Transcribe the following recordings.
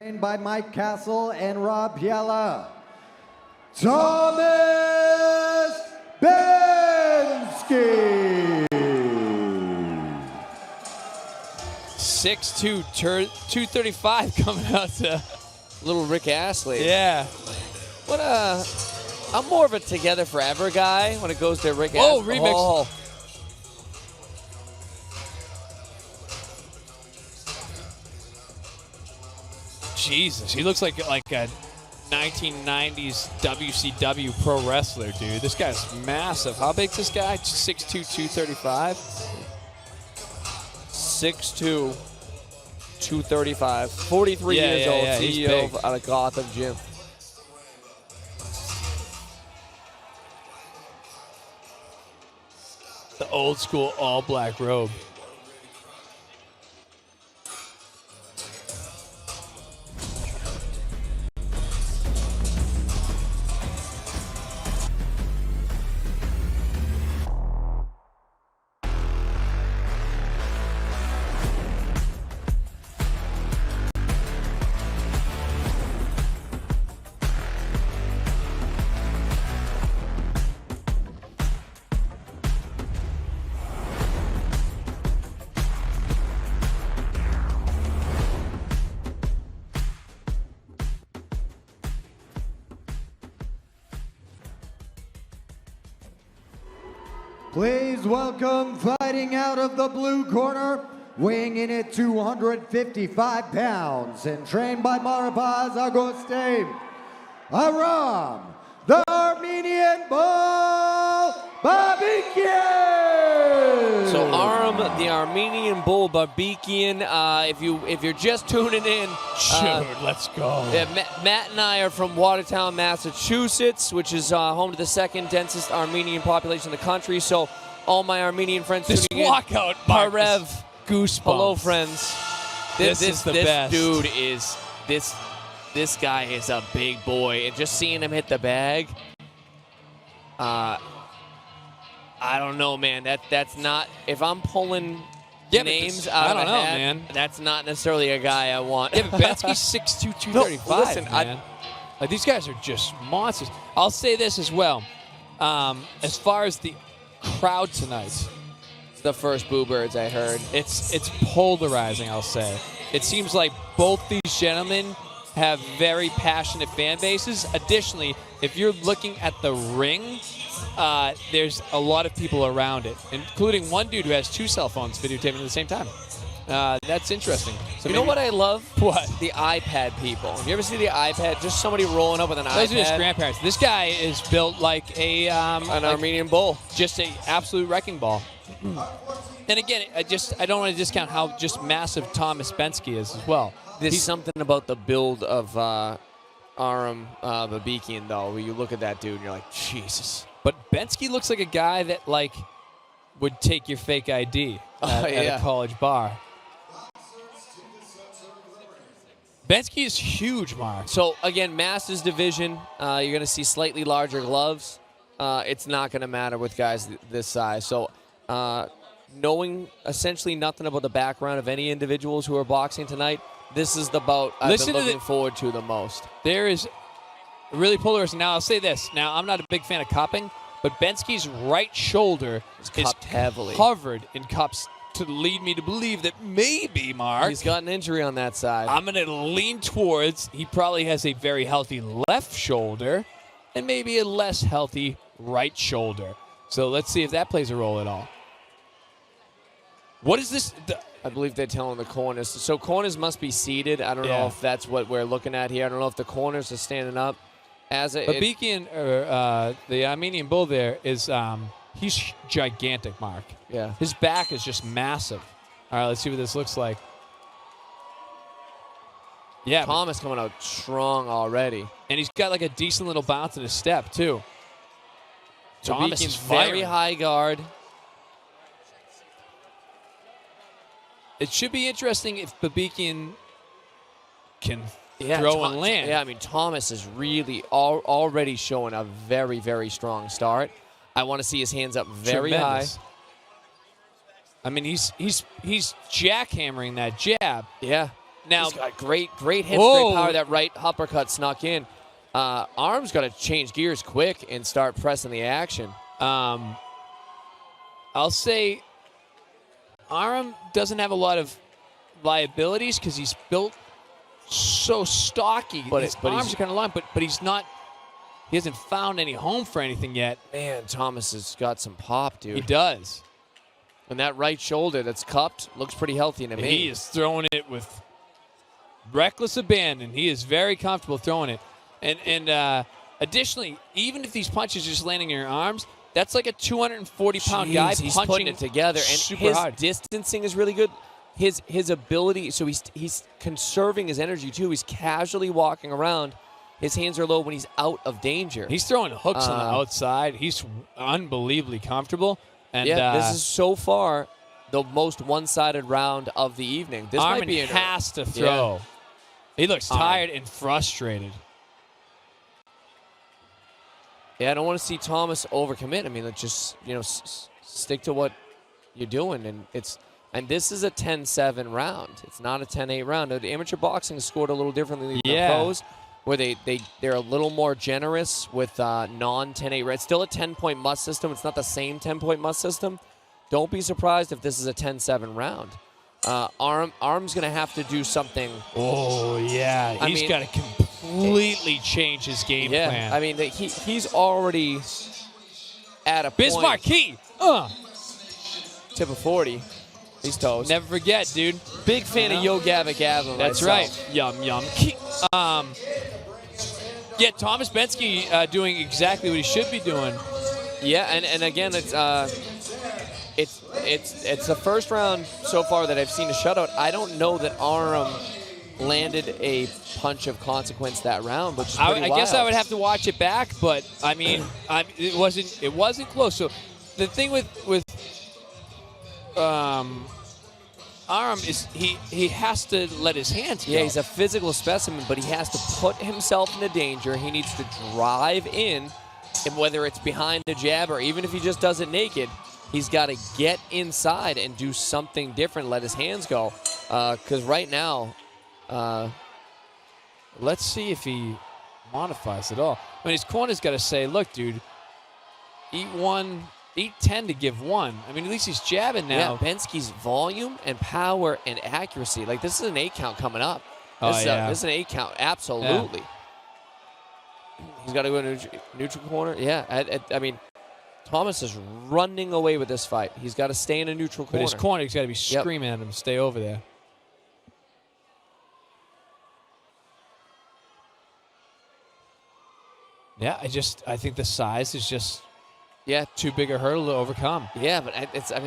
Trained by Mike Castle and Rob Yella. Thomas Benski. 6'2", 235 coming out to little Rick Astley. Yeah. What a... I'm more of a Together Forever guy when it goes to Rick Astley. Oh, remix. Oh. Jesus, he looks like a 1990s WCW pro wrestler, dude. This guy's massive. How big's this guy? 6'2", 235? 6'2", 235. 43 years old, CEO out of Gotham Gym. The old school all black robe. Please welcome, fighting out of the blue corner, weighing in at 255 pounds and trained by Marapaz Agustin, Aram, the Armenian Bull Babikian. So Aram, the Armenian Bull Babikian. If you're just tuning in, Let's go. Yeah, Matt and I are from Watertown, Massachusetts, which is home to the second densest Armenian population in the country. So all my Armenian friends This tuning in. walkout, Parev, goosebumps. hello friends. This is the best. Dude is this guy is a big boy, and just seeing him hit the bag, I don't know, man. That's not, if I'm pulling names out of a hat, man. That's not necessarily a guy I want. Yeah, but Benski's 6'2", 235, No, listen, man. Like, these guys are just monsters. I'll say this as well. As far as the crowd tonight, The first Boo Birds I heard. it's polarizing, I'll say. It seems like both these gentlemen have very passionate fan bases. Additionally, if you're looking at the ring, there's a lot of people around it, including one dude who has two cell phones videotaping at the same time. That's interesting. So You know what I love? What? The iPad people. Have you ever seen the iPad? Just somebody rolling up with an iPad. Those are his grandparents. This guy is built like An Armenian bull. just a absolute wrecking ball. And again, I don't want to discount how just massive Thomas Benski is as well. There's something about the build of Aram Babikian, though, where you look at that dude and you're like, Jesus. But Benski looks like a guy that would take your fake ID at a college bar. Benski is huge, Mark. So, again, Masters division, you're going to see slightly larger gloves. It's not going to matter with guys this size. So, knowing essentially nothing about the background of any individuals who are boxing tonight, this is the bout I've been looking forward to the most. There is really polarizing. Now, I'll say this. Now, I'm not a big fan of cupping, but Benski's right shoulder is cupped heavily, covered in cups to lead me to believe that maybe, Mark, he's got an injury on that side. I'm going to lean towards he probably has a very healthy left shoulder and maybe a less healthy right shoulder. So let's see if that plays a role at all. What is this? I believe they're telling the corners. So corners must be seated. I don't know if that's what we're looking at here. I don't know if the corners are standing up. Babikian, the Armenian Bull there, is he's gigantic, Mark. Yeah. His back is just massive. All right, let's see what this looks like. Yeah. Thomas coming out strong already. And he's got like a decent little bounce in his step, too. Thomas is very high guard. It should be interesting if Babikian can throw and land. Yeah, I mean, Thomas is really already showing a very, very strong start. I want to see his hands up very Tremendous. high. I mean, he's jackhammering that jab. Yeah. Now, he's got great hits, Whoa. great power. That right uppercut snuck in. Aram's got to change gears quick and start pressing the action. I'll say Aram doesn't have a lot of liabilities because he's built so stocky. But his arms are kind of long, but he's not. He hasn't found any home for anything yet. Man, Thomas has got some pop, dude. He does. And that right shoulder that's cupped looks pretty healthy to me. He is throwing it with reckless abandon. He is very comfortable throwing it. And additionally, even if these punches are just landing in your arms, that's like a 240-pound guy he's punching putting it together, and super his hard. distancing is really good. His ability, so he's conserving his energy too. He's casually walking around. His hands are low when he's out of danger. He's throwing hooks on the outside. He's unbelievably comfortable. And this is so far the most one-sided round of the evening. This might be has to throw. Yeah. He looks tired and frustrated. Yeah, I don't want to see Thomas overcommit. I mean, let's just stick to what you're doing, and this is a 10-7 round. It's not a 10-8 round. The amateur boxing is scored a little differently than the pros, where they're a little more generous with non-10-8 rounds. It's still a 10-point must system. It's not the same 10-point must system. Don't be surprised if this is a 10-7 round. Aram's going to have to do something. Oh, yeah. He's got to completely change his game plan. I mean, he's already at a Bismarck point. Key. Tip of 40. He's toast. Never forget, dude. Big fan of Yo Gabba Gabba. That's myself. right. Yum, yum. Yeah, Thomas Benski doing exactly what he should be doing. Yeah, and again, it's the first round so far that I've seen a shutout. I don't know that Aram landed a punch of consequence that round, which is pretty I wild. guess I would have to watch it back, but I mean, it wasn't close. So the thing with Aram is he has to let his hands go. Yeah, he's a physical specimen, but he has to put himself into danger. He needs to drive in, and whether it's behind the jab or even if he just does it naked, he's got to get inside and do something different, let his hands go. Because right now, let's see if he modifies it all. I mean, his corner's got to say, look, dude, eat 10 to give 1. I mean, at least he's jabbing now. Yeah, Benski's volume and power and accuracy. Like, this is an 8 count coming up. This is an 8 count, absolutely. Yeah. He's got to go neutral corner. Yeah, I mean, Thomas is running away with this fight. He's got to stay in a neutral corner. But his corner's got to be screaming at him to stay over there. Yeah, I think the size is just too big a hurdle to overcome. Yeah, but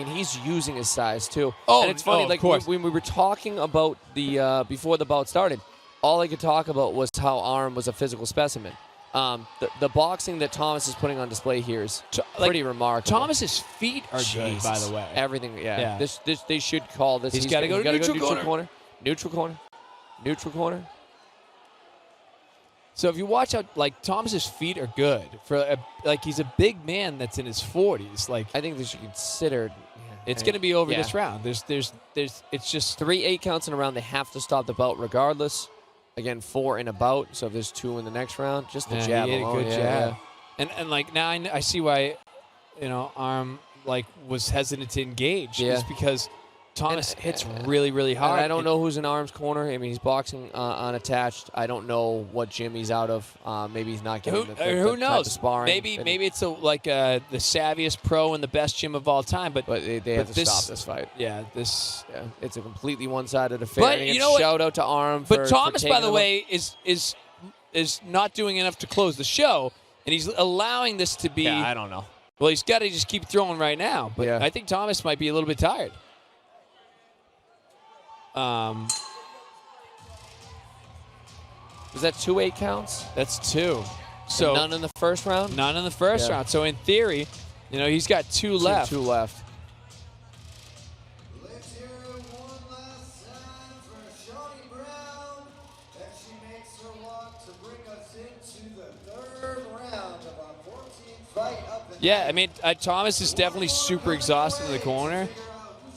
he's using his size too. Oh, and it's funny, like when we were talking about the before the bout started, all I could talk about was how Aram was a physical specimen. The boxing that Thomas is putting on display here is pretty remarkable. Thomas's feet are good, by the way. Everything, yeah. This they should call this. He's got to go to neutral corner. Neutral corner. Neutral corner. So if you watch out, like, Thomas's feet are good for he's a big man that's in his 40s. Like, I think they should consider. It's going to be over this round. There's it's just 3 8 counts in a round. They have to stop the bout regardless. Again, 4 in a bout. So if there's 2 in the next round, just the jab he alone. a good jab. And like now I see why, Aram was hesitant to engage. Just because Thomas hits really, really hard. I don't know who's in Aram's corner. I mean, he's boxing unattached. I don't know what gym he's out of. Maybe he's not getting the who knows? Type of sparring. Maybe it's the savviest pro in the best gym of all time. But they have to stop this fight. Yeah, it's a completely one-sided affair. But you know what? Shout out to Aram. But Thomas, by the way, is not doing enough to close the show, and he's allowing this to be. Yeah, I don't know. Well, he's got to just keep throwing right now. But I think Thomas might be a little bit tired. Is that 2 8 counts? That's 2. So and none in the first round? None in the first round. So in theory, he's got 2 left. 2 left. Let's hear one last time for Shawty Brown as she makes her walk to bring us into the 3rd round of our 14th fight up in I mean, Thomas is definitely super exhausted in the corner.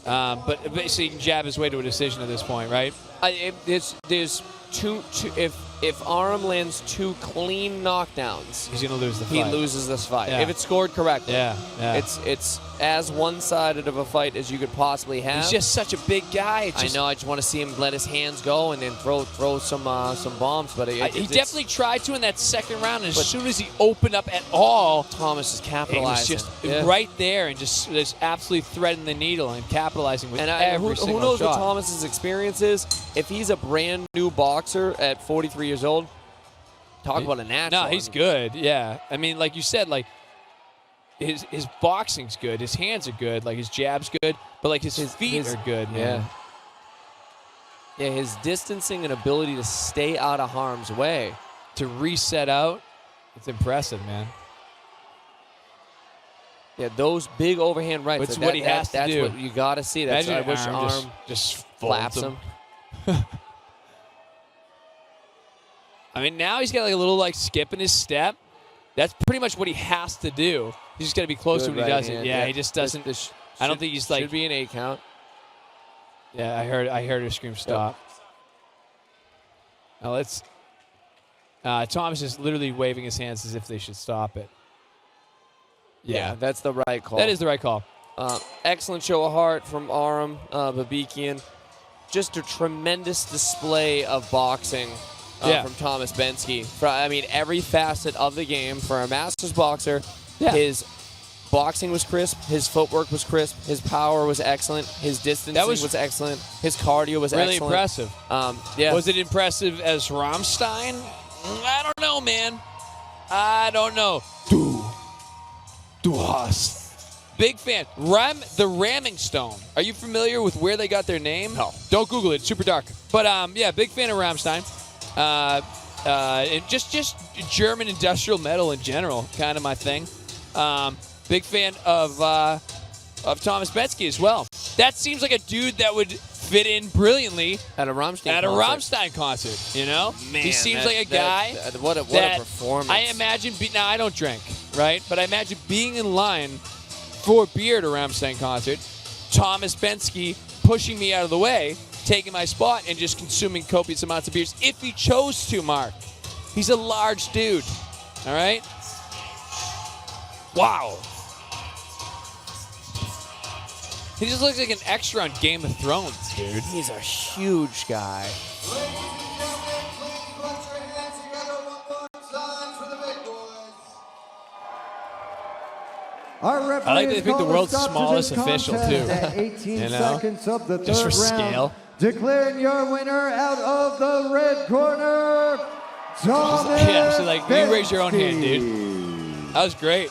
But basically, he can jab his way to a decision at this point, right? There's two. If Aram lands 2 clean knockdowns, he's gonna lose the he fight. loses this fight. Yeah. If it's scored correctly. Yeah. It's as one-sided of a fight as you could possibly have. He's just such a big guy. I know. I just want to see him let his hands go and then throw some bombs. But he definitely tried to in that second round. And as soon as he opened up at all, Thomas is he capitalizing. was just right there and just absolutely threading the needle and capitalizing with every single who knows shot. what Thomas's experience is? If he's a brand new boxer at 43 years old, talk about a natural. No, he's good. Yeah, I mean, like you said, like his boxing's good, his hands are good, like his jab's good, but like his feet are good. Man. Yeah, his distancing and ability to stay out of harm's way, to reset out, it's impressive, man. Yeah, those big overhand rights. That's what he has to do. That's what you got to see. That's Imagine I wish Aram Aram just flaps him. I mean, now he's got like a little like skip in his step. That's pretty much what he has to do. He's just got to be close to when he does it. Yeah, he just doesn't. I don't think he's like. Should be an 8 count. Yeah, I heard her scream stop. Now let's. Thomas is literally waving his hands as if they should stop it. Yeah, that's the right call. That is the right call. Excellent show of heart from Aram Babikian. Just a tremendous display of boxing from Thomas Benski. I mean, every facet of the game for a Masters boxer. Yeah. His boxing was crisp. His footwork was crisp. His power was excellent. His distancing was excellent. His cardio was really excellent. Impressive. Yeah. Was it impressive as Rammstein? I don't know, man. I don't know. Du hast. Big fan. The Ramming Stone. Are you familiar with where they got their name? No. Don't Google it. It's super dark. But yeah, big fan of Rammstein. And just German industrial metal in general, kind of my thing. Big fan of Thomas Benski as well. That seems like a dude that would fit in brilliantly at a Rammstein concert. You know, man, he seems like a guy. What a performance! I imagine. Now I don't drink, right? But I imagine being in line for beer at a Rammstein concert. Thomas Benski pushing me out of the way, taking my spot, and just consuming copious amounts of beers if he chose to. Mark, he's a large dude. All right. Wow. He just looks like an extra on Game of Thrones, dude. He's a huge guy. Ladies and gentlemen, please put your hands together one more time for the big boys. Our referee I like they has picked the called world's a stop to smallest this official, contest too. At 18 You know? seconds of the Just third for round, scale. declaring your winner out of the red corner, Thomas Yeah, so like, you raise your own hand, dude. That was great.